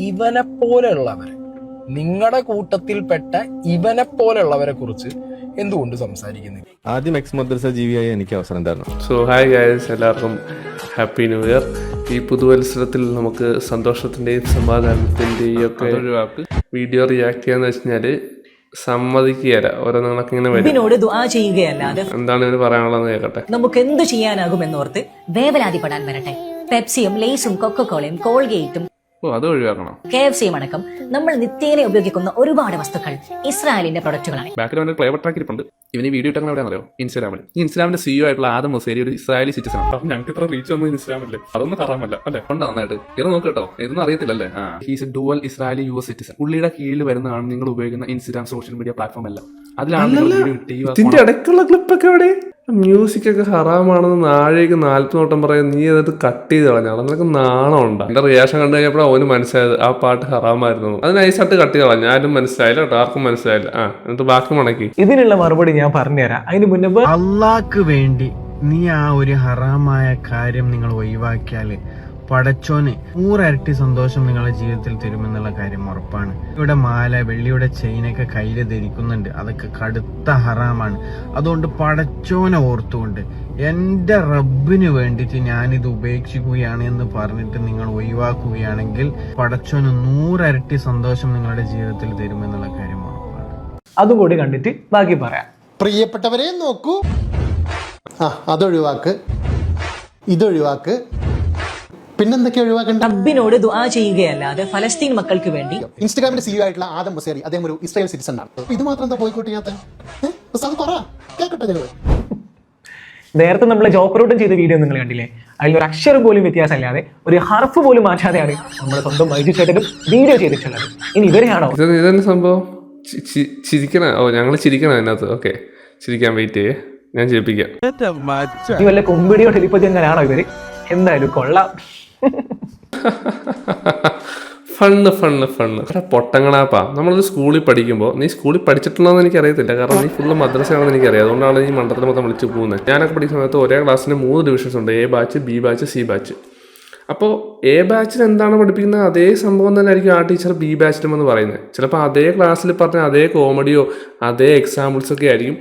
ഇവനെ പോലെയുള്ളവരെ, നിങ്ങളുടെ കൂട്ടത്തിൽപ്പെട്ട ഇവനെ പോലെയുള്ളവരെ കുറിച്ച് എന്തുകൊണ്ട് സംസാരിക്കുന്നില്ല? ആദ്യം എക്സ് മദ്രസ ജീവിയായി എനിക്ക് അവസരം തരണം. സോ ഹായ് ഗൈസ്, എല്ലാവർക്കും ഹാപ്പി ന്യൂ ഇയർ. ഈ പുതുവത്സരത്തിൽ നമുക്ക് സന്തോഷത്തിൻ്റെയും സമാധാനത്തിൻ്റെയും ഒക്കെ വീഡിയോ റിയാക്ട് ചെയ്യാന്ന് വെച്ചാൽ സമ്മതിക്കുകയല്ല. ഓരോന്നൊക്കെ ഇങ്ങനെ വരും. ഇതിനോട് ദുആ ചെയ്യുകയല്ലാതെ എന്താണ് ഇവര് പറയാനുള്ളത് കേൾക്കട്ടെ. നമുക്ക് എന്ത് ചെയ്യാനാകുമെന്നോർത്ത് വേവലാതിപ്പെടാൻ വരട്ടെ. പെപ്സിയും ലേസും കൊക്കക്കോളയും കോൾഗേറ്റും അത് ഒഴിവാക്കണം. KFCയും അടക്കം നമ്മൾ നിത്യേന ഉപയോഗിക്കുന്ന ഒരുപാട് വസ്തുക്കൾ ഇസ്രായേലിന്റെ പ്രൊഡക്റ്റുകളാണ്. ബാക്കിൽ അവന്റെ ക്ലേവർ ട്രാക്ക് ഇരിപ്പുണ്ട്. ഇവന് വീഡിയോ ഇട്ടാൽ എവിടെയാണെന്നറിയോ? ഇൻസ്റ്റാഗ്രാമിൽ. ഈ ഇൻസ്റ്റാഗ്രാമിന്റെ CEO ആയിട്ടുള്ള ആദം മുസേരി ഒരു ഇസ്രായേലി സിറ്റിസൺ ആണ്. ഞങ്ങൾക്ക് ഇത്ര റീച്ച് ഒന്നും ഇൻസ്റ്റാഗ്രാമില്ലേ? അതൊന്നും കറാമല്ല അല്ലെ? ഉണ്ട് നന്നായിട്ട്. ഇത് നോക്ക് കേട്ടോ, ഇതൊന്നും അറിയത്തില്ലല്ലേ? He's a dual Israeli US citizen. പുള്ളിയുടെ കീഴിൽ വരുന്നതാണ് നിങ്ങൾ ഉപയോഗിക്കുന്ന ഇൻസ്റ്റാഗ്രാം സോഷ്യൽ മീഡിയ പ്ലാറ്റ്ഫോം അല്ല. അതിലാണ് ഇതിന്റെ ഇടയ്ക്കുള്ള ക്ലിപ്പൊക്കെ എവിടെ? മ്യൂസിക് ഒക്കെ ഹറാമാണെന്ന് നാഴേക്ക് 40 നോട്ടം പറയാൻ നീ എന്നിട്ട് കട്ട് ചെയ്ത് കളഞ്ഞാൽ നിനക്ക് നാണം ഉണ്ട്. എന്റെ റിയാക്ഷൻ കണ്ടു കഴിഞ്ഞപ്പോൾ അവന് മനസ്സിലായത് ആ പാട്ട് ഹറാമായിരുന്നു. അത് നൈസായിട്ട് കട്ട് ചെയ്ത് കളഞ്ഞു. ആരും മനസ്സിലായില്ല കേട്ടോ, ആർക്കും മനസ്സിലായില്ല. എന്നിട്ട് ബാക്കി മടക്കി. ഇതിനുള്ള മറുപടി ഞാൻ പറഞ്ഞുതരാം. അതിന് മുന്നേ അള്ളാഹ്ക്ക് വേണ്ടി നീ ആ ഒരു ഹറാമായ കാര്യം നിങ്ങൾ ഒഴിവാക്കിയാല് പടച്ചോന് 100 ഇരട്ടി സന്തോഷം നിങ്ങളുടെ ജീവിതത്തിൽ തരുമെന്നുള്ള കാര്യം ഉറപ്പാണ്. ഇവിടെ മാല, വെള്ളിയുടെ ചെയിനൊക്കെ കയ്യിൽ ധരിക്കുന്നുണ്ട്, അതൊക്കെ കടുത്ത ഹറാമാണ്. അതുകൊണ്ട് പടച്ചോനെ ഓർത്തുകൊണ്ട് എൻ്റെ റബ്ബിന് വേണ്ടിയിട്ട് ഞാനിത് ഉപേക്ഷിക്കുകയാണ് എന്ന് പറഞ്ഞിട്ട് നിങ്ങൾ ഒഴിവാക്കുകയാണെങ്കിൽ പടച്ചോന് 100 ഇരട്ടി സന്തോഷം നിങ്ങളുടെ ജീവിതത്തിൽ തരുമെന്നുള്ള കാര്യം ഉറപ്പാണ്. അതും കൂടി കണ്ടിട്ട് ബാക്കി പറയാം. പ്രിയപ്പെട്ടവരെ നോക്കൂ, അതൊഴിവാക്ക്, ഇതൊഴിവാക്ക്, പിന്നെന്തൊക്കെ ഒഴിവാക്കണ്ട? റബ്ബിനോട് ദുആ ചെയ്യുകയല്ലാതെ ഫലസ്തീൻ മക്കൾക്ക് വേണ്ടി. ഇൻസ്റ്റാഗ്രാമിന്റെ CEO ആയിട്ടുള്ള ആദം മുസേരി, അദ്ദേഹം ഒരു ഇസ്രായേൽ സിറ്റിസൺ ആണ്. ഇത് മാത്രം എന്താ പോയിക്കോട്ടെ? കേൾക്കട്ടെ. നേരത്തെ നമ്മൾ ജോക്കറൂട്ടം ചെയ്ത വീഡിയോ നിങ്ങൾ കണ്ടില്ലേ? അതിൽ ഒരു അക്ഷരം പോലും വ്യത്യാസമില്ലാതെ, ഒരു ഹർഫ് പോലും മാറ്റാതെയാണ് നമ്മുടെ സ്വന്തം വൈദ്യു ചേട്ടനും വീഡിയോ ചെയ്തിട്ടുള്ളത്. ഇനി ഇവരെയാണോ ഇതെന്നെ സംഭവം? ചിരിക്കണ? ഞങ്ങൾ ചിരിക്കണം അതിനകത്ത്. ഓക്കെ, ചിരിക്കാൻ വെയിറ്റ് ചെയ്യേ, ഞാൻ ചിരിപ്പിക്കാം. ഈ വല്ല കൊമ്പിടിയോ ടെലിപ്പതി അങ്ങനെയാണോ ഇവര്? എന്തായാലും കൊള്ളാം. ഫണ്ണ് പൊട്ടങ്ങളാപ്പാ. നമ്മളൊരു സ്കൂളിൽ പഠിക്കുമ്പോൾ, നീ സ്കൂളിൽ പഠിച്ചിട്ടുണ്ടോയെന്ന് എനിക്കറിയത്തില്ല, കാരണം നീ ഫുള്ള് മദ്രസയാണെന്ന് എനിക്കറിയാം. അതുകൊണ്ടാണ് ഈ മണ്ഡലത്തിൽ മൊത്തം വിളിച്ച് പോകുന്നത്. ഞാനൊക്കെ പഠിക്കുന്ന സമയത്ത് ഒരേ ക്ലാസ്സിന് 3 ഡിവിഷൻസ് ഉണ്ട്: A batch, B batch, C batch. അപ്പോൾ A ബാച്ചിൽ എന്താണ് പഠിപ്പിക്കുന്നത് അതേ സംഭവം തന്നെ ആയിരിക്കും ആ ടീച്ചർ B ബാച്ചിലും എന്ന് പറയുന്നത്. ചിലപ്പോൾ അതേ ക്ലാസ്സിൽ പറഞ്ഞ അതേ കോമഡിയോ അതേ എക്സാമ്പിൾസൊക്കെ ആയിരിക്കും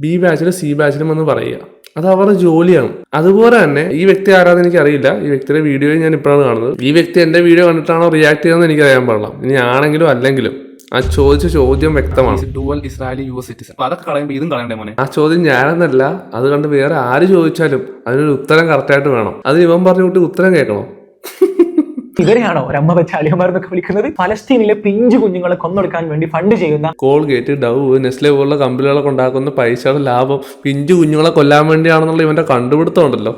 B ബാച്ചിലും C ബാച്ചിലും എന്ന് പറയുക. അത് അവരുടെ ജോലിയാണ്. അതുപോലെ തന്നെ ഈ വ്യക്തി ആരാന്ന് എനിക്കറിയില്ല. ഈ വ്യക്തിയുടെ വീഡിയോ ഞാൻ ഇപ്പോഴാണ് കാണുന്നത്. ഈ വ്യക്തി എൻ്റെ വീഡിയോ കണ്ടിട്ടാണോ റിയാക്ട് ചെയ്യുന്നത് എനിക്ക് അറിയാൻ പാടില്ല. ഇനി ആണെങ്കിലും അല്ലെങ്കിലും ആ ചോദിച്ച ചോദ്യം വ്യക്തമാണ്. Dual Israeli US citizen. അതൊക്കെ കളയുമ്പോൾ ഇതും കളയണ്ടേ മോനെ? ആ ചോദ്യം ഞാനെന്നല്ല, അത് കണ്ട് വേറെ ആര് ചോദിച്ചാലും അതിനൊരു ഉത്തരം കറക്റ്റായിട്ട് വേണം. അത് ഇവൻ പറഞ്ഞു വിട്ട് ഉത്തരം കേൾക്കണോ? ഇവരെയാണോ ഒരമ്മ വെച്ച അലിയന്മാരെന്നൊക്കെ വിളിക്കുന്നത്? ഫലസ്തീനിലെ പിഞ്ചു കുഞ്ഞുങ്ങളെ കൊന്നൊടുക്കാൻ വേണ്ടി ഫണ്ട് ചെയ്യുന്ന കോൾഗേറ്റ്, ഡവ്, നെസ്ലെ പോലുള്ള കമ്പനികളൊക്കെ ഉണ്ടാക്കുന്ന പൈസയുടെ ലാഭം പിഞ്ചു കുഞ്ഞുങ്ങളെ കൊല്ലാൻ വേണ്ടിയാണെന്നുള്ള ഇവന്റെ കണ്ടുപിടുത്തം ഉണ്ടല്ലോ.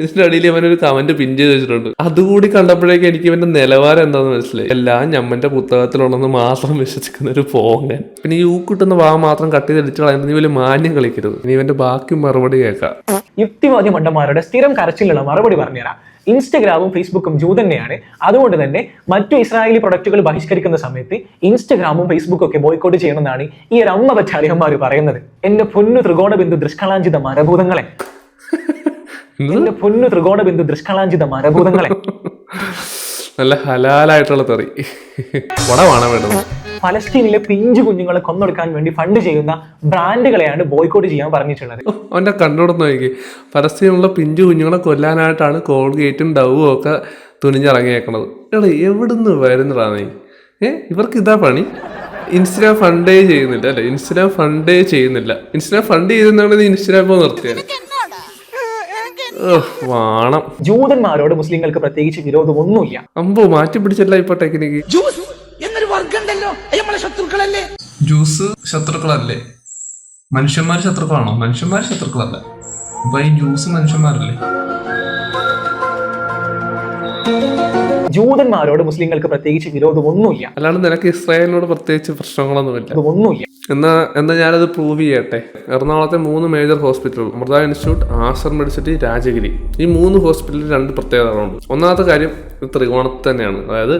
ഇതിന്റെ അടിയിൽ ഇവനൊരു കമന്റ് പിൻ ചെയ്ത് വെച്ചിട്ടുണ്ട്. അതുകൂടി കണ്ടപ്പോഴേക്കും എനിക്ക് ഇവന്റെ നിലവാരം എന്താണെന്ന് മനസ്സിലായി. എല്ലാം ഞമ്മന്റെ പുസ്തകത്തിലുണ്ടെന്ന് മാത്രം വിശ്വസിക്കുന്ന ഒരു പോങ്ങൻ. പിന്നെ ഈ ഊക്കിട്ടുന്ന ഭാഗം മാത്രം കട്ട് ചെയ്ത് അടിച്ചു കളയുന്നത് നീ വലിയ മാന്യം കളിക്കരുത്. ഇനി ഇവന്റെ ബാക്കി മറുപടി കേൾക്കാം. യുക്തിവാദി മണ്ടന്മാരുടെ സ്ഥിരം കരച്ചിലുള്ള മറുപടി പറഞ്ഞുതരാം. ഇൻസ്റ്റഗ്രാമും ഫേസ്ബുക്കും ജൂ തന്നെയാണ്. അതുകൊണ്ട് തന്നെ മറ്റു ഇസ്രായേലി പ്രൊഡക്റ്റുകൾ ബഹിഷ്കരിക്കുന്ന സമയത്ത് ഇൻസ്റ്റഗ്രാമും ഫേസ്ബുക്കും ഒക്കെ ബോയ്ക്കോട്ട് ചെയ്യണമെന്നാണ് ഈ ഒരു അമ്മ വെച്ച അലിയന്മാർ പറയുന്നത്. എന്റെ പൊന്നു ത്രികോണ ബിന്ദു ദൃഷ്കളാഞ്ചിത മരഭൂതങ്ങളെ, എന്റെ പൊന്നു ത്രികോണ ബിന്ദു ദൃഷ്കളാഞ്ചിത മരഭൂതങ്ങളെ. നല്ല ഹലാലായിട്ടുള്ള തെറി വടമാണ് വേണ്ടത്. ഫലസ്തീനിലെ പിഞ്ചു കുഞ്ഞുങ്ങളെ കൊന്നൊടുക്കാൻ വേണ്ടി ഫണ്ട് ചെയ്യുന്ന ബ്രാൻഡുകളെയാണ് ബോയ്ക്കോട്ട് ചെയ്യാൻ പറഞ്ഞിട്ടുള്ളത്. അവന്റെ കണ്ടുകൊടുത്ത് നോക്കി. ഫലസ്തീനിലുള്ള പിഞ്ചു കുഞ്ഞുങ്ങളെ കൊല്ലാനായിട്ടാണ് കോൾഗേറ്റും ഡവും ഒക്കെ തുനിഞ്ഞിറങ്ങിയേക്കണത്. എടാ എവിടുന്ന് വരുന്നതാ നീ? ഇവർക്ക് ഇതാ പണി. ഇൻസ്റ്റാഗ്രാം ഫണ്ടേ ചെയ്യുന്നില്ല അല്ലെ? ഇൻസ്റ്റാഗ്രാം ഫണ്ടേ ചെയ്യുന്നില്ല. ഇൻസ്റ്റാഗ്രാം ഫണ്ട് ചെയ്തെന്നാണ് നീ ഇൻസ്റ്റാഗ്രാം ഇപ്പോൾ നിർത്തിയത്. വാണം. ജൂതന്മാരോട് മുസ്ലിങ്ങൾക്ക് പ്രത്യേകിച്ച് വിരോധമൊന്നുമില്ല. അമ്പോ മാറ്റി പിടിച്ചല്ല ഇപ്പൊ ടെക്നിക്ക്. ജ്യൂസ് ശത്രുക്കളല്ലേ? മനുഷ്യന്മാർ ശത്രുക്കളാണോ? മനുഷ്യന്മാർ ശത്രുക്കളല്ല. അപ്പൊ ഈ ജ്യൂസ് മനുഷ്യന്മാരല്ലേ? ജൂതന്മാരോട് മുസ്ലിങ്ങൾക്ക് പ്രത്യേകിച്ച് വിരോധമൊന്നുമില്ല. അല്ലാണ്ട് നിനക്ക് ഇസ്രായേലിനോട് പ്രത്യേകിച്ച് പ്രശ്നങ്ങളൊന്നുമില്ല. ഒന്നുമില്ല. എന്നാ ഞാനത് പ്രൂവ് ചെയ്യട്ടെ. എറണാകുളത്തെ 3 മേജർ ഹോസ്പിറ്റലുകൾ, അമൃത ഇൻസ്റ്റിറ്റ്യൂട്ട്, ആസർ മെഡിസിറ്റി, രാജഗിരി, ഈ 3 ഹോസ്പിറ്റലിൽ 2 പ്രത്യേകതകളുണ്ട്. ഒന്നാമത്തെ കാര്യം ത്രികോണത്തിൽ തന്നെയാണ്. അതായത്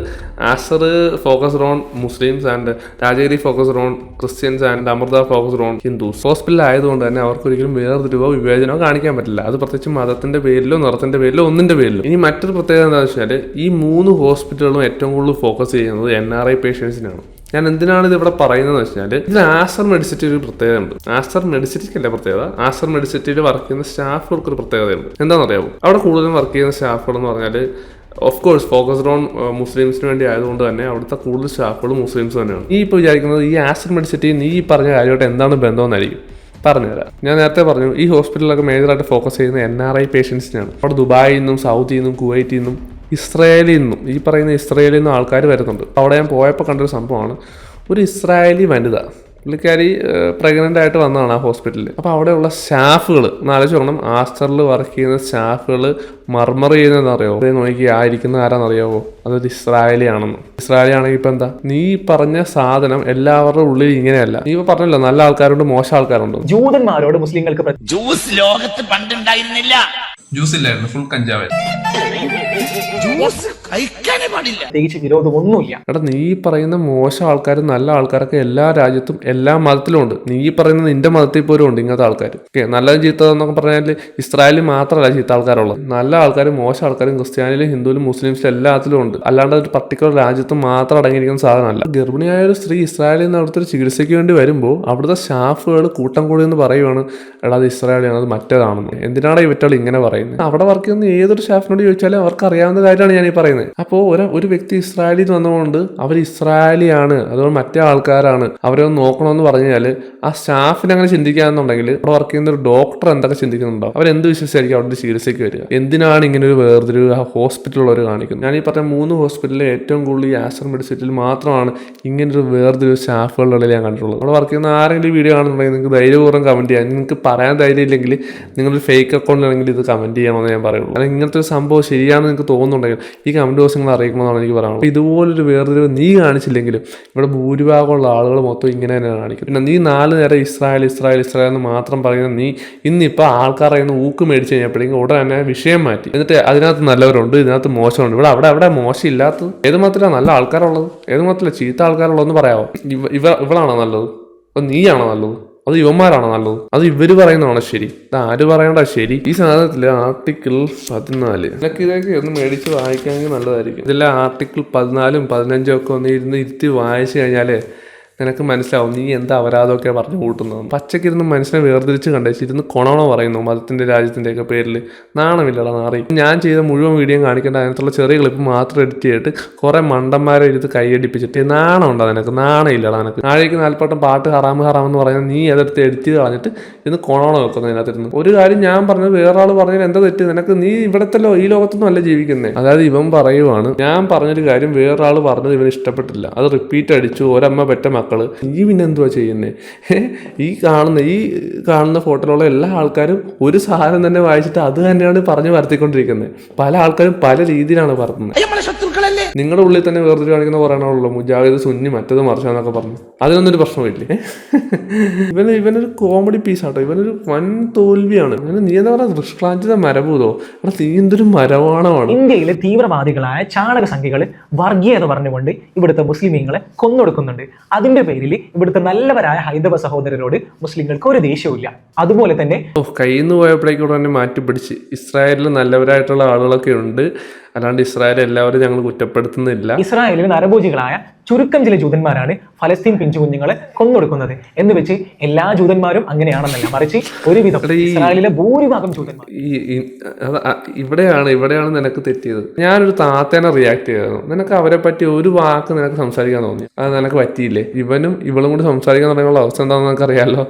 Aster focused on Muslims and Rajagiri focused on Christians and Amrita focused on Hindus. Hospital ആയതുകൊണ്ട് തന്നെ അവർക്കൊരിക്കലും വേർതിരിവോ വിവേചനമോ കാണിക്കാൻ പറ്റില്ല. അത് പ്രത്യേകിച്ച് മതത്തിന്റെ പേരിലോ നിറത്തിന്റെ പേരിലോ ഒന്നിന്റെ പേരിലോ. ഇനി മറ്റൊരു പ്രത്യേകത എന്താണെന്ന് വെച്ചാൽ ഈ 3 ഹോസ്പിറ്റലുകളും ഏറ്റവും കൂടുതൽ ഫോക്കസ് ചെയ്യുന്നത് NRI പേഷ്യൻസിനാണ്. ഞാൻ എന്തിനാണ് ഇത് ഇവിടെ പറയുന്നത് വെച്ചാൽ ഇതിൽ ആസ്റ്റർ മെഡിസിറ്റി ഒരു പ്രത്യേകത ഉണ്ട്. ആസ്റ്റർ മെഡിസിറ്റിക്കല്ല പ്രത്യേകത, ആസ്റ്റർ മെഡിസിറ്റിയിൽ വർക്ക് ചെയ്യുന്ന സ്റ്റാഫുകൾക്ക് ഒരു പ്രത്യേകതയുണ്ട്. എന്താണെന്നറിയാമോ? അവിടെ കൂടുതലും വർക്ക് ചെയ്യുന്ന സ്റ്റാഫുകൾ എന്ന് പറഞ്ഞാൽ ഓഫ് കോഴ്സ് ഫോക്കസ്ഡ് ഓൺ മുസ്ലിംസിന് വേണ്ടി ആയതുകൊണ്ട് തന്നെ അവിടുത്തെ കൂടുതൽ സ്റ്റാഫുകളും മുസ്ലിംസ് തന്നെയാണ്. ഈ ഇപ്പോൾ വിചാരിക്കുന്നത് ഈ ആസ്റ്റർ മെഡിസിറ്റി നീ ഈ പറഞ്ഞ കാര്യമായിട്ട് എന്താണ് ബന്ധമെന്നായിരിക്കും. പറഞ്ഞുതരാം. ഞാൻ നേരത്തെ പറഞ്ഞു ഈ ഹോസ്പിറ്റലിലൊക്കെ മേജറായിട്ട് ഫോക്കസ് ചെയ്യുന്ന NRI പേഷ്യൻസിനാണ്. അവിടെ ദുബായിൽ നിന്നും സൗദിയിൽ നിന്നും കുവൈറ്റിൽ നിന്നും ഇസ്രായേലിൽ നിന്നും ഈ പറയുന്ന ഇസ്രായേലിൽ നിന്നും ആൾക്കാർ വരുന്നുണ്ട്. അവിടെ ഞാൻ പോയപ്പോൾ കണ്ടൊരു സംഭവമാണ്, ഒരു ഇസ്രായേലി വനിത, പുള്ളിക്കാരി പ്രഗ്നൻ്റ് ആയിട്ട് വന്നതാണ് ആ ഹോസ്പിറ്റലിൽ. അപ്പോൾ അവിടെയുള്ള സ്റ്റാഫുകൾ ആലോചിച്ച് നോക്കണം, ആസ്റ്ററിൽ വർക്ക് ചെയ്യുന്ന സ്റ്റാഫുകൾ മർമർ ചെയ്യുന്നതെന്നറിയാമോ? അതേ നോക്കി ആയിരിക്കുന്ന ആരാന്നറിയാവോ? അതൊരു ഇസ്രായേലി ആണെന്ന്. ഇസ്രായേലി ആണെങ്കിൽ ഇപ്പം എന്താ, നീ പറഞ്ഞ സാധനം എല്ലാവരുടെ ഉള്ളിൽ ഇങ്ങനെയല്ല. നീ ഇപ്പോൾ പറഞ്ഞല്ലോ നല്ല ആൾക്കാരുണ്ട് മോശം ആൾക്കാരുണ്ട്. ജൂതന്മാരോട് മുസ്ലിങ്ങൾക്ക് ജ്യൂസ് ലോകത്ത് പണ്ടുണ്ടായിരുന്നില്ല, ജ്യൂസ് ഇല്ലായിരുന്നു, ഫുൾ കഞ്ചാവായിരുന്നു. ജ്യൂസ് കഴിക്കാനേ പാടില്ല. പ്രത്യേകിച്ച് വിരോധമൊന്നുമില്ല. എടാ നീ പറയുന്ന മോശം ആൾക്കാരും നല്ല ആൾക്കാരൊക്കെ എല്ലാ രാജ്യത്തും എല്ലാ മതത്തിലും ഉണ്ട്. നീ പറയുന്ന നിന്റെ മതത്തിൽ പോലും ഉണ്ട് ഇങ്ങനത്തെ ആൾക്കാർ. നല്ലതും ചീത്ത എന്നൊക്കെ പറഞ്ഞാൽ ഇസ്രായേലിൽ മാത്രമല്ല ചീത്ത ആൾക്കാരുള്ളത്. നല്ല ആൾക്കാരും മോശം ആൾക്കാരും ക്രിസ്ത്യാനിയിലും ഹിന്ദുവിലും മുസ്ലിംസിലും എല്ലാത്തിലും ഉണ്ട്. അല്ലാണ്ട് ഒരു പർട്ടിക്കുലർ രാജ്യത്ത് മാത്രം അടങ്ങിയിരിക്കുന്ന സാധനമല്ല. ഗർഭിണിയായ ഒരു സ്ത്രീ ഇസ്രായേലിൽ നിന്ന് അവിടുത്തെ ഒരു ചികിത്സയ്ക്ക് വേണ്ടി വരുമ്പോൾ അവിടുത്തെ സ്റ്റാഫുകൾ കൂട്ടം കൂടി എന്ന് പറയുവാണ്, എടാ അത് ഇസ്രായേലിയാണ്, അത് മറ്റേതാണെന്ന്. എന്തിനാണ് ഈ ഇവറ്റകൾ ഇങ്ങനെ പറയുന്നത്? അവിടെ വർക്ക് ചെയ്യുന്ന ഏതൊരു സ്റ്റാഫിനോട് ചോദിച്ചാലും അവർക്ക് അറിയാവുന്ന കാര്യമാണ് ഞാൻ ഈ പറയുന്നത്. അപ്പോൾ ഒരു വ്യക്തി ഇസ്രായേലിൽ വന്നുകൊണ്ട് അവർ ഇസ്രായേലിയാണ്, അതുകൊണ്ട് മറ്റേ ആൾക്കാരാണ്, അവരെ ഒന്ന് നോക്കണമെന്ന് പറഞ്ഞാൽ ആ സ്റ്റാഫിന് അങ്ങനെ ചിന്തിക്കാന്നുണ്ടെങ്കിൽ അവിടെ വർക്ക് ചെയ്യുന്ന ഒരു ഡോക്ടർ എന്തൊക്കെ ചിന്തിക്കുന്നുണ്ടോ? അവരെന്ത് വിശ്വസിച്ചായിരിക്കും അവിടെ ചികിത്സയ്ക്ക് വരിക? എന്തിനാണ് ഇങ്ങനെ ഒരു വേർതിരിവ് ആ ഹോസ്പിറ്റലുള്ളവർ കാണിക്കുന്നത്? ഞാൻ ഈ പറഞ്ഞ 3 ഹോസ്പിറ്റലിൽ ഏറ്റവും കൂടുതൽ ഈ ആസ്റ്റർ മെഡിസിറ്റിയിൽ മാത്രമാണ് ഇങ്ങനൊരു വേർതിരിവ് സ്റ്റാഫുകളുടെ ഇടയിൽ ഞാൻ കണ്ടിട്ടുള്ളത്. അവിടെ വർക്ക് ചെയ്യുന്ന ആരെങ്കിലും വീഡിയോ കാണുന്നുണ്ടെങ്കിൽ നിങ്ങൾക്ക് ധൈര്യപൂർവ്വം കമൻറ്റ് ചെയ്യാം. നിങ്ങൾക്ക് പറയാൻ ധൈര്യം ഇല്ലെങ്കിൽ നിങ്ങളൊരു ഫേക്ക് അക്കൗണ്ടിലാണെങ്കിൽ ഇത് കമൻറ്റ് ചെയ്യാമെന്ന് ഞാൻ പറയുള്ളൂ. അല്ലെങ്കിൽ ഇങ്ങനത്തെ ഒരു സംഭവം ശരിയാണെന്ന് നിങ്ങൾക്ക് തോന്നുന്നുണ്ടെങ്കിൽ ഈ കമൻറ്റ് ബോക്സ് നിങ്ങൾ അറിയിക്കണമെന്നാണ് എനിക്ക് പറയാനുള്ളത്. ഇതുപോലൊരു വേർതിരിവ് നീ കാണിച്ചില്ലെങ്കിലും ഇവിടെ ഭൂരിഭാഗമുള്ള ആളുകൾ മൊത്തം ഇങ്ങനെ തന്നെ കാണിക്കും. പിന്നെ നീ 4 നേരം ഇസ്രായേൽ ഇസ്രായേൽ ഇസ്രായേൽ എന്ന് മാത്രം പറയുന്ന നീ ഇന്നിപ്പോൾ ആൾക്കാരെ നിന്ന് ഊക്ക് മേടിച്ച് കഴിഞ്ഞപ്പോഴേക്കും ഉടനെ തന്നെ വിഷയം മാറ്റി. എന്നിട്ട് അതിനകത്ത് നല്ലവരുണ്ട്, ഇതിനകത്ത് മോശമുണ്ട്. അവിടെ മോശം ഇല്ലാത്തത് ഏത് മതത്തിലാണ് നല്ല ആൾക്കാരുള്ളത്, ഏത് മതത്തിലാണ് ചീത്ത ആൾക്കാരുള്ളതെന്ന് പറയാമോ? ഇവളാണോ നല്ലത്? അത് നീയാണോ നല്ലത്? അത് ഇവന്മാരാണോ നല്ലത്? അത് ഇവര് പറയുന്നതാണോ ശരി? ഇത് ആര് പറയണ്ട ശരി? ഈ സാധനത്തില് ആർട്ടിക്കിൾ 14 നിനക്ക് ഇതൊക്കെ ഒന്ന് മേടിച്ച് വായിക്കാമെങ്കിൽ നല്ലതായിരിക്കും. ഇതിലെ ആർട്ടിക്കിൾ 14ഉം 15ഉം ഒക്കെ ഒന്ന് ഇരുത്തി വായിച്ചു കഴിഞ്ഞാല് നിനക്ക് മനസ്സിലാവും നീ എന്താ അപരാധമൊക്കെ പറഞ്ഞു കൂട്ടുന്നത്. പച്ചക്കിരുന്ന് മനുഷ്യനെ വേർതിരിച്ച് കണ്ടേച്ചിരുന്ന് കൊണോണോ പറയുന്നു മതത്തിന്റെ രാജ്യത്തിന്റെയൊക്കെ പേരിൽ. നാണമില്ലടാ നാറി. ഞാൻ ചെയ്ത മുഴുവൻ വീഡിയോ കാണിക്കേണ്ട, അതിനകത്തുള്ള ചെറിയ ക്ലിപ്പ് മാത്രം എഡിറ്റ് ചെയ്തിട്ട് കുറെ മണ്ടന്മാരെ എടുത്ത് കൈയടിപ്പിച്ചിട്ട് നാണം ഉണ്ടോ നിനക്ക്? നാണമില്ലടാ നിനക്ക്. നാഴേക്ക് 4 പാട്ട് ഹറാമ് എന്ന് പറയുന്നത് നീ അതെടുത്ത് എഡിറ്റ് ചെയ്ത് കളഞ്ഞിട്ട് ഇന്ന് കൊണോണോ വെക്കുന്നു അതിനകത്തിരുന്ന്. ഒരു കാര്യം ഞാൻ പറഞ്ഞത് വേറെ ആൾ പറഞ്ഞാൽ എന്താ തെറ്റ്? നിനക്ക് നീ ഇവിടത്തല്ലോ ഈ ലോകത്തൊന്നും അല്ല ജീവിക്കുന്നത്. അതായത് ഇവൻ പറയുവാണ് ഞാൻ പറഞ്ഞൊരു കാര്യം വേറൊരാൾ പറഞ്ഞത് ഇവന് ഇഷ്ടപ്പെട്ടില്ല, അത് റിപ്പീറ്റ് അടിച്ചു, ഒരമ്മ പെറ്റ മക്കള്. നീ പിന്നെ എന്തുവാ ചെയ്യുന്നേ? ഈ കാണുന്ന ഫോട്ടോയിലുള്ള എല്ലാ ആൾക്കാരും ഒരു സാധനം തന്നെ വായിച്ചിട്ട് അത് തന്നെയാണ് പറഞ്ഞു വരുത്തിക്കൊണ്ടിരിക്കുന്നത്. പല ആൾക്കാരും പല രീതിയിലാണ് പറയുന്നത്. നിങ്ങളുടെ ഉള്ളിൽ തന്നെ വേർതിരി കാണിക്കുന്ന പറയണല്ലോ മുജാഹിദ് സുന്നി മറ്റത് മറിച്ചാന്നൊക്കെ പറഞ്ഞു. അതിനൊന്നൊരു പ്രശ്നമില്ലേ? ഇവനൊരു കോമഡി പീസാട്ടോ. ഇവനൊരു വൻ തോൽവിയാണ്. നീ എന്താ പറയുക, ദുഷ്ക്ലാഞ്ചിത മരഭൂതോ? നീ എന്തൊരു മരവാണമാണ്. ഇന്ത്യയിലെ തീവ്രവാദികളായ ചാണക സംഖ്യകൾ വർഗീയത പറഞ്ഞുകൊണ്ട് ഇവിടുത്തെ മുസ്ലിമീങ്ങളെ കൊന്നൊടുക്കുന്നുണ്ട്. അതിന്റെ പേരിൽ ഇവിടുത്തെ നല്ലവരായ ഹൈന്ദവ സഹോദരരോട് മുസ്ലിങ്ങൾക്ക് ഒരു ദേഷ്യമില്ല. അതുപോലെ തന്നെ കയ്യിൽ നിന്ന് പോയപ്പോഴേക്കൂടെ തന്നെ മാറ്റിപ്പിടിച്ച് ഇസ്രായേലിൽ നല്ലവരായിട്ടുള്ള ആളുകളൊക്കെ ഉണ്ട്, അല്ലാണ്ട് ഇസ്രായേൽ എല്ലാവരും ഞങ്ങൾ കുറ്റപ്പെടുത്തുന്നില്ല. ഇസ്രായേലിൽ നരഭോജികളായ ചുരുക്കം ചില ജൂതന്മാരാണ് ഫലസ്തീൻ പിഞ്ചു കുഞ്ഞുങ്ങളെ കൊന്നൊടുക്കുന്നത് എന്ന് വെച്ച് എല്ലാ ജൂതന്മാരും അങ്ങനെയാണെന്നല്ല, മറിച്ച് ഒരുവിധം ഇസ്രായേലിലെ ഭൂരിഭാഗം ജൂതന്മാർ. ഇവിടെയാണ് നിനക്ക് തെറ്റിയത്. ഞാനൊരു താത്തേനെ റിയാക്ട് ചെയ്തായിരുന്നു. നിനക്ക് അവരെ പറ്റി ഒരു വാക്ക് നിനക്ക് സംസാരിക്കാൻ തോന്നി, അത് നിനക്ക് പറ്റിയില്ലേ? ഇവനും ഇവളും കൂടി സംസാരിക്കാൻ തുടങ്ങിയുള്ള അവസ്ഥ എന്താണെന്ന് നിനക്കറിയാലോ.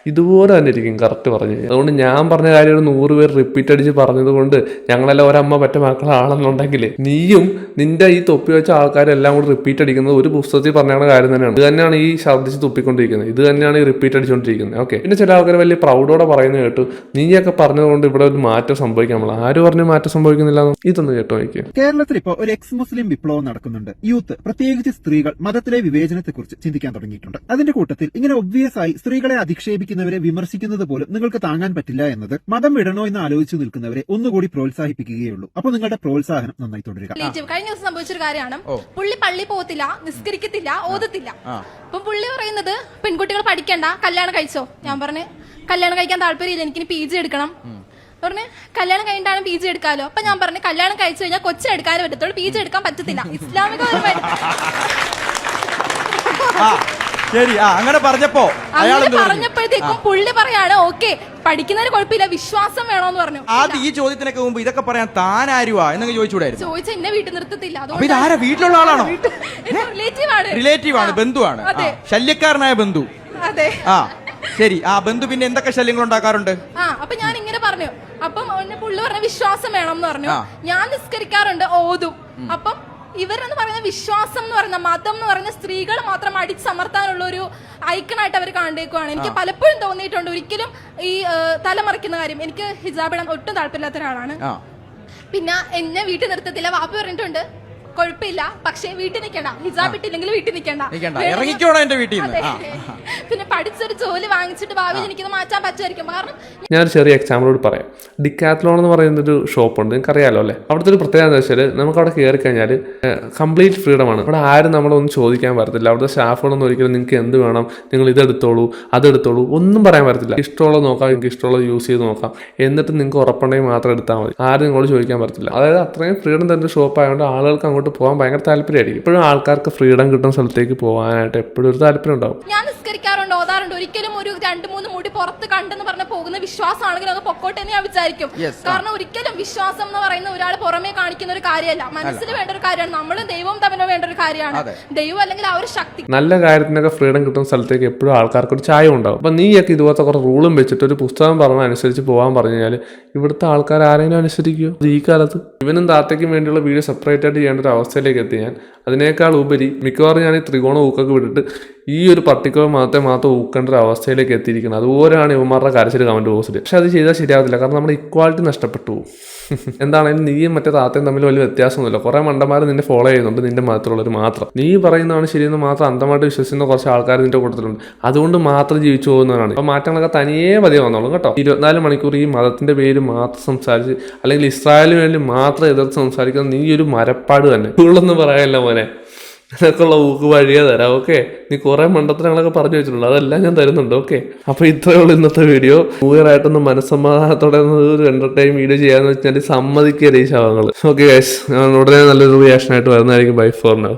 ഇതുപോലെ തന്നെ ഇരിക്കും കറക്റ്റ് പറഞ്ഞു. അതുകൊണ്ട് ഞാൻ പറഞ്ഞ കാര്യം ഒരു 100 പേർ റിപ്പീറ്റ് അടിച്ച് പറഞ്ഞത് കൊണ്ട് ഞങ്ങളെല്ലാം ഒരമ്മ പറ്റ മക്കളാണെന്നുണ്ടെങ്കിൽ നീയും നിന്റെ ഈ തൊപ്പി വെച്ച ആൾക്കാരെല്ലാം കൂടി റിപ്പീറ്റ് അടിക്കുന്നത് ഒരു പുസ്തകത്തിൽ പറഞ്ഞ കാര്യം തന്നെയാണ്. ഇത് തന്നെയാണ് ഈ ഛർദ്ദിച്ച് തുപ്പിക്കൊണ്ടിരിക്കുന്നത്, ഇത് തന്നെയാണ് ഈ റിപ്പീറ്റ് അടിച്ചുകൊണ്ടിരിക്കുന്നത്. ഓക്കെ, പിന്നെ ചില ആൾക്കാർ വലിയ പ്രൗഡോടെ പറയുന്നത് കേട്ടു, നീയൊക്കെ പറഞ്ഞതുകൊണ്ട് ഇവിടെ ഒരു മാറ്റം സംഭവിക്കാൻ. നമ്മൾ ആര് പറഞ്ഞു മാറ്റം സംഭവിക്കുന്നില്ല? ഇതൊന്ന് കേട്ടോ എനിക്ക്. കേരളത്തിൽ ഇപ്പോൾ ഒരു എക്സ് മുസ്ലിം വിപ്ലവം നടക്കുന്നുണ്ട്. യൂത്ത്, പ്രത്യേകിച്ച് സ്ത്രീകൾ മതത്തിലെ വിവേചനത്തെക്കുറിച്ച് ചിന്തിക്കാൻ തുടങ്ങിയിട്ടുണ്ട്. അതിന്റെ കൂട്ടത്തിൽ ഇങ്ങനെ ഒബ്വിയസ് ആയി സ്ത്രീകളെ അധിക്ഷേപിക്കുന്നവരെ വിമർശിക്കുന്നത് പോലും നിങ്ങൾക്ക് താങ്ങാൻ പറ്റില്ല എന്നത് മതം വിടണോ എന്ന് ആലോചിച്ചു നിൽക്കുന്നവരെ ഒന്നുകൂടി പ്രോത്സാഹിപ്പിക്കുകയുള്ളൂ. അപ്പോൾ നിങ്ങളുടെ പ്രോത്സാഹനം നന്നായി തുടരുക. കഴിഞ്ഞ ദിവസം സംഭവിച്ചൊരു കാര്യമാണ്, പുള്ളി പള്ളി പോകത്തില്ല, നിസ്കരിക്കത്തില്ല, ഓതത്തില്ല. അപ്പം പുള്ളി പറയുന്നത് പെൺകുട്ടികൾ പഠിക്കണ്ട, കല്യാണം കഴിച്ചോ. ഞാൻ പറഞ്ഞു കല്യാണം കഴിക്കാൻ താല്പര്യമില്ല, എനിക്കിനി PG എടുക്കണം. പറഞ്ഞ് കല്യാണം കഴിഞ്ഞിട്ടാണ് PG എടുക്കാലോ. അപ്പൊ ഞാൻ പറഞ്ഞു കല്യാണം കഴിച്ചു കഴിഞ്ഞാൽ കൊച്ചിനെടുക്കാനേ പറ്റത്തുള്ളൂ, PG എടുക്കാൻ പറ്റത്തില്ല. ഇസ്ലാമികപരമായി ശരി, അങ്ങനെ പറഞ്ഞപ്പോഴത്തേക്കും പുള്ളി പറയാണ് ഓക്കെ പഠിക്കുന്നതിന് കുഴപ്പമില്ല, വിശ്വാസം വേണോന്ന് പറഞ്ഞു. ആദ്യം ഈ ചോദ്യത്തിനൊക്കെ മുമ്പ് ഇതൊക്കെ പറയാൻ താൻ ആരുവാ എന്നൊക്കെ ചോദിച്ചുകൂടായിരുന്നു. ചോദിച്ച എന്നെ വീട്ടിൽ നിർത്തത്തില്ല. ഇതാരാ, വീട്ടിലുള്ള ആളാണോ? റിലേറ്റീവ് ആണ്, ബന്ധുവാണ്, ശല്യക്കാരനായ ബന്ധു. അതെ. ശരി, ആ ബന്ധു പിന്നെ എന്തൊക്കെ ശല്യങ്ങൾ ഉണ്ടാക്കാറുണ്ട്? അപ്പൊ ഞാൻ ഇങ്ങനെ പറഞ്ഞു. അപ്പം പുള്ളി പറഞ്ഞ വിശ്വാസം വേണം എന്ന് പറഞ്ഞു. ഞാൻ നിസ്കരിക്കാറുണ്ട്, ഓതും. അപ്പം ഇവരെന്ന് പറയുന്ന വിശ്വാസം എന്ന് പറയുന്ന മതം എന്ന് പറയുന്ന സ്ത്രീകൾ മാത്രം അടിച്ചമർത്താനുള്ള ഒരു ഐക്കണായിട്ട് അവർ കണ്ടേക്കുവാണ്. എനിക്ക് പലപ്പോഴും തോന്നിയിട്ടുണ്ട്. ഒരിക്കലും ഈ തലമറിക്കുന്ന കാര്യം, എനിക്ക് ഹിജാബ് ഇടാൻ ഒട്ടും താല്പര്യമില്ലാത്ത ഒരാളാണ്. പിന്നെ എന്നെ വീട്ടിൽ നിർത്തത്തില്ല. വാപ്പ പറഞ്ഞിട്ടുണ്ട് കുഴപ്പമില്ല, പക്ഷേ വീട്ടിൽ നിൽക്കണ്ട, ഹിജാബ് ഇട്ടില്ലെങ്കിൽ വീട്ടിൽ നിൽക്കണ്ട, ഇറങ്ങിക്കോണം എന്റെ വീട്ടിൽ നിന്ന്. പിന്നെ പഠിച്ചൊരു ജോലി വാങ്ങിച്ചിട്ട് ഭാവിയിൽ എനിക്കത് മാറ്റാൻ പറ്റുമായിരിക്കും. കാരണം ഞാനൊരു ചെറിയ എക്സാമ്പിളോട് പറയാം. ഡിക്കാത്ലോൺ എന്ന് പറയുന്നൊരു ഷോപ്പുണ്ട്, നിങ്ങൾക്ക് അറിയാലോ അല്ലേ? അവിടുത്തെ ഒരു പ്രത്യേകത എന്താ വെച്ചാൽ നമുക്ക് അവിടെ കയറി കഴിഞ്ഞാൽ കംപ്ലീറ്റ് ഫ്രീഡം ആണ്. അവിടെ ആരും നമ്മളൊന്നും ചോദിക്കാൻ പറ്റത്തില്ല. അവിടുത്തെ സ്റ്റാഫുകളൊന്നും ഒരിക്കലും നിങ്ങൾക്ക് എന്ത് വേണം, നിങ്ങൾ ഇതെടുത്തോളൂ അതെടുത്തോളൂ ഒന്നും പറയാൻ പറ്റത്തില്ല. ഇഷ്ടമുള്ളത് നോക്കാം, നിങ്ങൾക്ക് ഇഷ്ടമുള്ളത് യൂസ് ചെയ്ത് നോക്കാം, എന്നിട്ട് നിങ്ങൾക്ക് ഉറപ്പുണ്ടെങ്കിൽ മാത്രം എടുത്താൽ മതി. ആരും നിങ്ങളോട് ചോദിക്കാൻ പറ്റത്തില്ല. അതായത് അത്രയും ഫ്രീഡം തരുന്ന ഷോപ്പ് ആയതുകൊണ്ട് ആളുകൾക്ക് അങ്ങോട്ട് പോകാൻ ഭയങ്കര താല്പര്യമായിരിക്കും. ഇപ്പോഴും ആൾക്കാർക്ക് ഫ്രീഡം കിട്ടുന്ന സ്ഥലത്തേക്ക് പോകാനായിട്ട് എപ്പോഴും ഒരു താല്പര്യം ഉണ്ടാവും. ഞാൻ നിസ്കരിക്കാറുണ്ട്, ഓതാറുണ്ട്. ഒരിക്കലും ഒരു 2-3 മുടി പുറത്ത് കണ്ടെന്ന് പറഞ്ഞ പോകുന്ന വിശ്വാസമാണെങ്കിൽ അത് പൊക്കോട്ടെ എന്ന് ഞാൻ വിചാരിക്കും. കാരണം ഒരിക്കലും വിശ്വാസം എന്ന് പറയുന്ന ഒരാൾ പുറമേ കാണിക്കുന്ന ഒരു കാര്യമല്ല, മനസ്സിൽ വേണ്ട ഒരു കാര്യമാണ്. നമ്മളും ദൈവവും തമ്മിൽ വേണ്ട ഒരു കാര്യമാണ്. ദൈവം അല്ലെങ്കിൽ ആ ഒരു ശക്തി. നല്ല കാര്യത്തിനൊക്കെ ഫ്രീഡം കിട്ടുന്ന സ്ഥലത്തേക്ക് എപ്പോഴും ആൾക്കാർക്ക് ഒരു ചായ ഉണ്ടാവും. അപ്പൊ നീയൊക്കെ ഇതുപോലത്തെ കുറെ റൂളും വെച്ചിട്ട് ഒരു പുസ്തകം പറഞ്ഞ അനുസരിച്ച് പോകാൻ പറഞ്ഞു കഴിഞ്ഞാൽ ഇവിടുത്തെ ആൾക്കാർ ആരെങ്കിലും അനുസരിക്കുമോ? ഈ കാലത്ത് ഇവനും താത്തയ്ക്കും വേണ്ടിയുള്ള വീഡിയോ സെപ്പറേറ്റ് ആയിട്ട് ചെയ്യേണ്ട ഒരു അവസ്ഥയിലേക്ക് എത്തി ഞാൻ. അതിനേക്കാൾ ഉപരി മിക്കവാറും ഞാൻ ഈ ത്രികോണ ഊക്കൊക്കെ വിട്ടിട്ട് ഈ ഒരു പർട്ടിക്കുലർ മാത്രം ഊക്കേണ്ട ഒരു അവസ്ഥയിലേക്ക് എത്തിയിരിക്കുന്നത്. അതുപോലെയാണ് ഇവന്മാരുടെ കരച്ചിൽ കമന്റ് ബോക്സിൽ. പക്ഷെ അത് ചെയ്താൽ ശരിയാവത്തില്ല, കാരണം നമ്മുടെ ഇക്വാളിറ്റി നഷ്ടപ്പെട്ടു പോകും. എന്താണെങ്കിലും നീയും മറ്റേ താത്തയും തമ്മിൽ വലിയ വ്യത്യാസമൊന്നുമില്ല. കുറെ മണ്ടന്മാർ നിന്നെ ഫോളോ ചെയ്യുന്നുണ്ട്, നിന്റെ മതത്തിലുള്ളവർ മാത്രം. നീ പറയുന്നതാണ് ശരിയെന്ന് മാത്രം അന്ധമായിട്ട് വിശ്വസിക്കുന്ന കുറച്ച് ആൾക്കാർ നിന്റെ കൂട്ടത്തിലുണ്ട്. അതുകൊണ്ട് മാത്രം ജീവിച്ചു പോകുന്നതാണ്. അപ്പോൾ മാറ്റങ്ങളൊക്കെ തനിയേ പതിയെ വന്നോളും കേട്ടോ. 24 മണിക്കൂർ ഈ മതത്തിന്റെ പേര് മാത്രം സംസാരിച്ച് അല്ലെങ്കിൽ ഇസ്രായേലിന് വേണ്ടി മാത്രം എതിർത്ത് സംസാരിക്കുന്ന നീ ഒരു മരപ്പാട് തന്നെ. ഉള്ളൊന്നും പറയാനല്ല മോനെ, നിനക്കുള്ള ഊക്ക് വഴിയേ തരാം. ഓക്കെ, നീ കുറെ മണ്ടത്തരങ്ങളൊക്കെ പറഞ്ഞു വെച്ചിട്ടുണ്ട്, അതെല്ലാം ഞാൻ തരുന്നുണ്ട്. ഓക്കെ, അപ്പൊ ഇത്രയേ ഉള്ളൂ ഇന്നത്തെ വീഡിയോ. ഊയറായിട്ടൊന്ന് മനസ്സമാധാനത്തോടെ ഒരു എന്റർടൈൻ വീഡിയോ ചെയ്യാന്ന് വെച്ചാൽ സമ്മതിക്കരുത് ഈ ശവങ്ങൾ. ഓക്കെ ഗൈസ്, ഞാൻ ഉടനെ നല്ലൊരു റിയാക്ഷൻ ആയിട്ട് വരുന്നതായിരിക്കും. Bye for now.